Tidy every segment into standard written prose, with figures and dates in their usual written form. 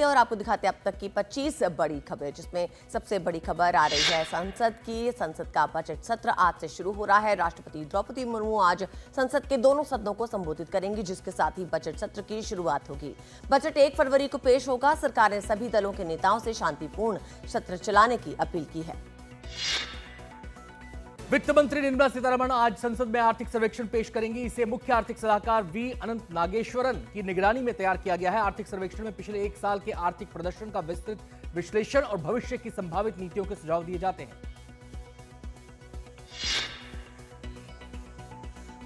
और आपको दिखाते हैं अब तक की 25 बड़ी खबरें, जिसमें सबसे बड़ी खबर आ रही है संसद का बजट सत्र आज से शुरू हो रहा है। राष्ट्रपति द्रौपदी मुर्मू आज संसद के दोनों सदनों को संबोधित करेंगी, जिसके साथ ही बजट सत्र की शुरुआत होगी। बजट 1 फरवरी को पेश होगा। सरकार ने सभी दलों के नेताओं से शांतिपूर्ण सत्र चलाने की अपील की है। वित्त मंत्री निर्मला सीतारमण आज संसद में आर्थिक सर्वेक्षण पेश करेंगी। इसे मुख्य आर्थिक सलाहकार वी अनंत नागेश्वरन की निगरानी में तैयार किया गया है। आर्थिक सर्वेक्षण में पिछले 1 साल के आर्थिक प्रदर्शन का विस्तृत विश्लेषण और भविष्य की संभावित नीतियों के सुझाव दिए जाते हैं।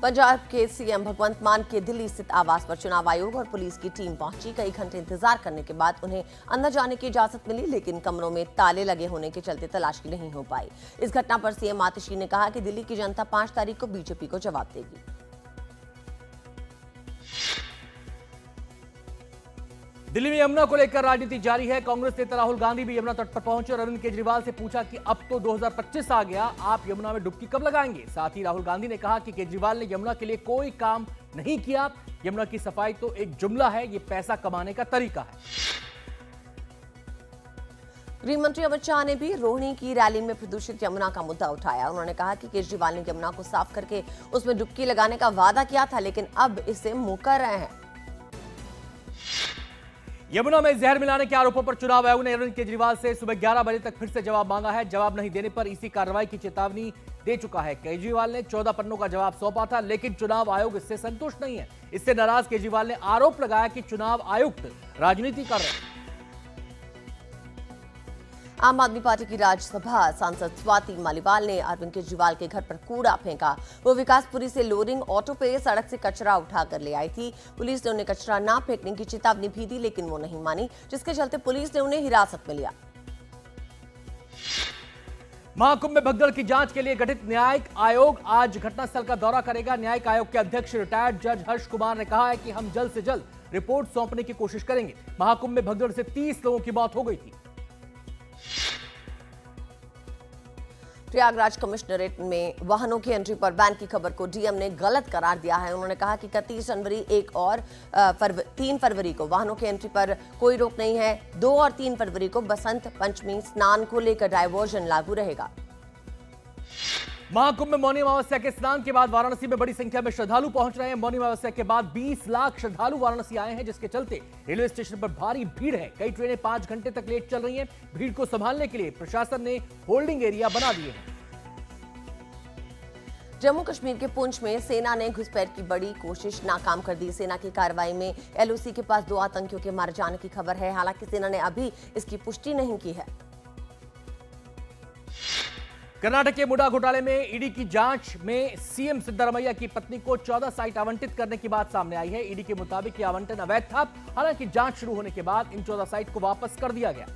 पंजाब के सीएम भगवंत मान के दिल्ली स्थित आवास पर चुनाव आयोग और पुलिस की टीम पहुंची। कई घंटे इंतजार करने के बाद उन्हें अंदर जाने की इजाजत मिली, लेकिन कमरों में ताले लगे होने के चलते तलाशी नहीं हो पाई। इस घटना पर सीएम आतिशी ने कहा कि दिल्ली की जनता 5 तारीख को बीजेपी को जवाब देगी। दिल्ली में यमुना को लेकर राजनीति जारी है। कांग्रेस नेता राहुल गांधी भी यमुना तट पर पहुंचे और अरविंद केजरीवाल से पूछा कि अब तो 2025 आ गया, आप यमुना में डुबकी कब लगाएंगे। साथ ही राहुल गांधी ने कहा कि केजरीवाल ने यमुना के लिए कोई काम नहीं किया। यमुना की सफाई तो एक जुमला है, ये पैसा कमाने का तरीका है। गृह मंत्री अमित शाह ने भी रोहिणी की रैली में प्रदूषित यमुना का मुद्दा उठाया। उन्होंने कहा कि केजरीवाल ने यमुना को साफ करके उसमें डुबकी लगाने का वादा किया था, लेकिन अब इसे मुकर रहे हैं। यमुना में जहर मिलाने के आरोपों पर चुनाव आयोग ने अरविंद केजरीवाल से सुबह 11 बजे तक फिर से जवाब मांगा है। जवाब नहीं देने पर इसी कार्रवाई की चेतावनी दे चुका है। केजरीवाल ने 14 पन्नों का जवाब सौंपा था, लेकिन चुनाव आयोग इससे संतुष्ट नहीं है। इससे नाराज केजरीवाल ने आरोप लगाया कि चुनाव आयुक्त राजनीति कर रहे हैं। आम आदमी पार्टी की राज्यसभा सांसद स्वाति मालीवाल ने अरविंद केजरीवाल के घर पर कूड़ा फेंका। वो विकासपुरी से लोरिंग ऑटो पे सड़क से कचरा उठाकर ले आई थी। पुलिस ने उन्हें कचरा ना फेंकने की चेतावनी भी दी, लेकिन वो नहीं मानी, जिसके चलते पुलिस ने उन्हें हिरासत में लिया। महाकुंभ में भगदड़ की जांच के लिए गठित न्यायिक आयोग आज घटनास्थल का दौरा करेगा। न्यायिक आयोग के अध्यक्ष रिटायर्ड जज हर्ष कुमार ने कहा है कि हम जल्द से जल्द रिपोर्ट सौंपने की कोशिश करेंगे। महाकुंभ में भगदड़ से 30 लोगों की मौत हो गई थी। प्रयागराज कमिश्नरेट में वाहनों की एंट्री पर बैन की खबर को डीएम ने गलत करार दिया है। उन्होंने कहा कि 31 जनवरी 1 और 3 फरवरी को वाहनों की एंट्री पर कोई रोक नहीं है। 2 और 3 फरवरी को बसंत पंचमी स्नान को लेकर डायवर्जन लागू रहेगा। महाकुंभ में मौनी अमावस्या के स्नान के बाद वाराणसी में बड़ी संख्या में श्रद्धालु पहुंच रहे हैं। मौनी अमावस्या के बाद 20 लाख श्रद्धालु वाराणसी आए हैं, जिसके चलते रेलवे स्टेशन पर भारी भीड़ है। कई ट्रेनें 5 घंटे तक लेट चल रही हैं। भीड़ को संभालने के लिए प्रशासन ने होल्डिंग एरिया बना दिए हैं। जम्मू कश्मीर के पुंछ में सेना ने घुसपैठ की बड़ी कोशिश नाकाम कर दी। सेना की कार्रवाई में एलओसी के पास 2 आतंकियों के मारे जाने की खबर है। हालांकि सेना ने अभी इसकी पुष्टि नहीं की है। कर्नाटक के मुडा घोटाले में ईडी की जांच में सीएम सिद्धरामैया की पत्नी को 14 साइट आवंटित करने की बात सामने आई है। ईडी के मुताबिक यह आवंटन अवैध था। हालांकि जांच शुरू होने के बाद इन 14 साइट को वापस कर दिया गया।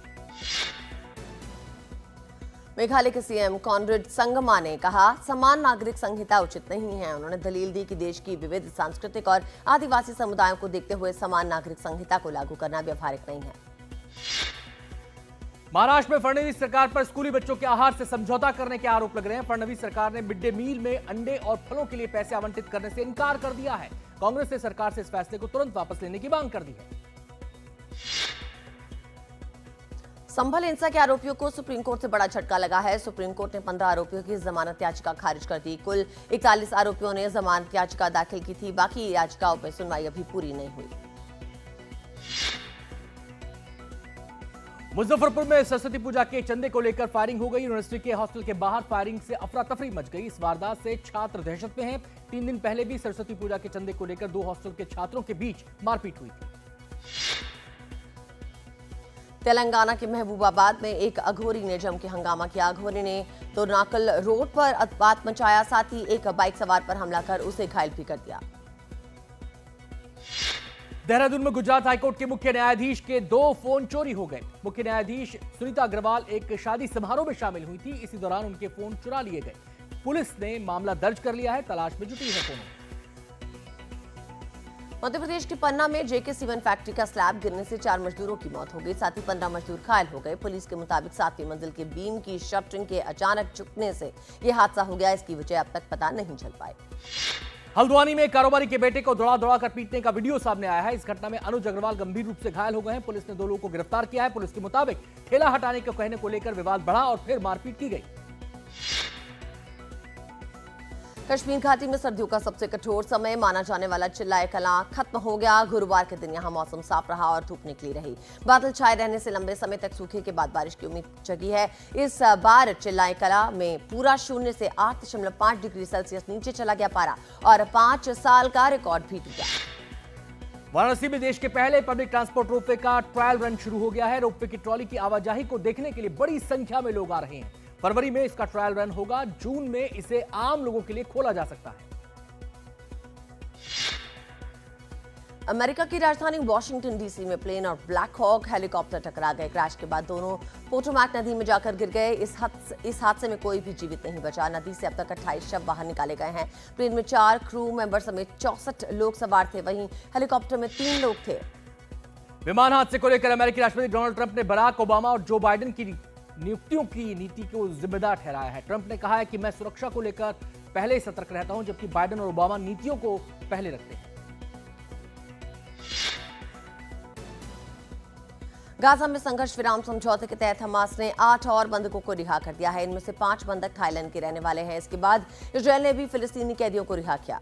मेघालय के सीएम कॉनरेड संगमा ने कहा समान नागरिक संहिता उचित नहीं है। उन्होंने दलील दी कि देश की विविध सांस्कृतिक और आदिवासी समुदायों को देखते हुए समान नागरिक संहिता को लागू करना व्यवहारिक नहीं है। महाराष्ट्र में फडणवीस सरकार पर स्कूली बच्चों के आहार से समझौता करने के आरोप लग रहे हैं। फडणवीस सरकार ने मिड डे मील में अंडे और फलों के लिए पैसे आवंटित करने से इनकार कर दिया है। कांग्रेस ने सरकार से इस फैसले को तुरंत वापस लेने की मांग कर दी है। संभल हिंसा के आरोपियों को सुप्रीम कोर्ट से बड़ा झटका लगा है। सुप्रीम कोर्ट ने 15 आरोपियों की जमानत याचिका खारिज कर दी। कुल 41 आरोपियों ने जमानत याचिका दाखिल की थी। बाकी याचिकाओं पर सुनवाई अभी पूरी नहीं हुई। मुजफ्फरपुर में सरस्वती पूजा के चंदे को लेकर फायरिंग हो गई। यूनिवर्सिटी के हॉस्टल के बाहर फायरिंग से अफरा तफरी मच गई। इस वारदात से छात्र दहशत में हैं। 3 दिन पहले भी सरस्वती पूजा के चंदे को लेकर 2 हॉस्टल के छात्रों के बीच मारपीट हुई थी। तेलंगाना के महबूबाबाद में एक अघोरी ने जम के हंगामा किया। अघोरी ने तो नाकल रोड पर उत्पात मचाया, साथ ही एक बाइक सवार पर हमला कर उसे घायल भी कर दिया। देहरादून में गुजरात हाईकोर्ट के मुख्य न्यायाधीश के 2 फोन चोरी हो गए। मुख्य न्यायाधीश सुनीता अग्रवाल एक शादी समारोह में शामिल हुई थी। इसी दौरान उनके फोन चुरा लिए गए। पुलिस ने मामला दर्ज कर लिया है, तलाश में जुटी है फोन। मध्य प्रदेश के पन्ना में जेके सीमेंट फैक्ट्री का स्लैब गिरने से 4 मजदूरों की मौत हो गई, साथ ही 15 मजदूर घायल हो गए। पुलिस के मुताबिक 7वीं मंजिल के बीम की शटरिंग के अचानक झुकने से यह हादसा हो गया। इसकी वजह अब तक पता नहीं चल पाई। हल्द्वानी में कारोबारी के बेटे को दौड़ा दौड़ा कर पीटने का वीडियो सामने आया है। इस घटना में अनुज अग्रवाल गंभीर रूप से घायल हो गए हैं। पुलिस ने 2 लोगों को गिरफ्तार किया है। पुलिस के मुताबिक ठेला हटाने के कहने को लेकर विवाद बढ़ा और फिर मारपीट की गई। कश्मीर घाटी में सर्दियों का सबसे कठोर समय माना जाने वाला चिल्लाए कलां खत्म हो गया। गुरुवार के दिन यहां मौसम साफ रहा और धूप निकली रही। बादल छाए रहने से लंबे समय तक सूखे के बाद बारिश की उम्मीद जगी है। इस बार चिल्लाए कलां में पूरा शून्य से 8.5 डिग्री सेल्सियस नीचे चला गया पारा और 5 साल का रिकॉर्ड भी टूटा। वाराणसी में देश के पहले पब्लिक ट्रांसपोर्ट रोपवे का ट्रायल रन शुरू हो गया है। रोपवे की ट्रॉली की आवाजाही को देखने के लिए बड़ी संख्या में लोग आ रहे हैं। फरवरी में इसका ट्रायल रन होगा। जून में इसे आम लोगों के लिए खोला जा सकता है। अमेरिका की राजधानी वॉशिंगटन डीसी में प्लेन और ब्लैक हॉक हेलीकॉप्टर टकरा गए। क्रैश के बाद दोनों पोटोमैक नदी में जाकर गिर गए। इस हादसे में कोई भी जीवित नहीं बचा। नदी से अब तक 28 शव बाहर निकाले गए हैं। प्लेन में 4 क्रू मेंबर समेत 64 लोग सवार थे। वहीं हेलीकॉप्टर में 3 लोग थे। विमान हादसे को लेकर अमेरिकी राष्ट्रपति डोनाल्ड ट्रंप ने बराक ओबामा और जो बाइडेन की नियुक्तियों की नीति को जिम्मेदार ठहराया है। ट्रंप ने कहा है कि मैं सुरक्षा को लेकर पहले ही सतर्क रहता हूं, जबकि बाइडेन और ओबामा नीतियों को पहले रखते हैं। गाजा में संघर्ष विराम समझौते के तहत हमास ने 8 और बंधकों को रिहा कर दिया है। इनमें से 5 बंधक थाईलैंड के रहने वाले हैं। इसके बाद इजरायल ने भी फिलिस्तीनी कैदियों को रिहा किया।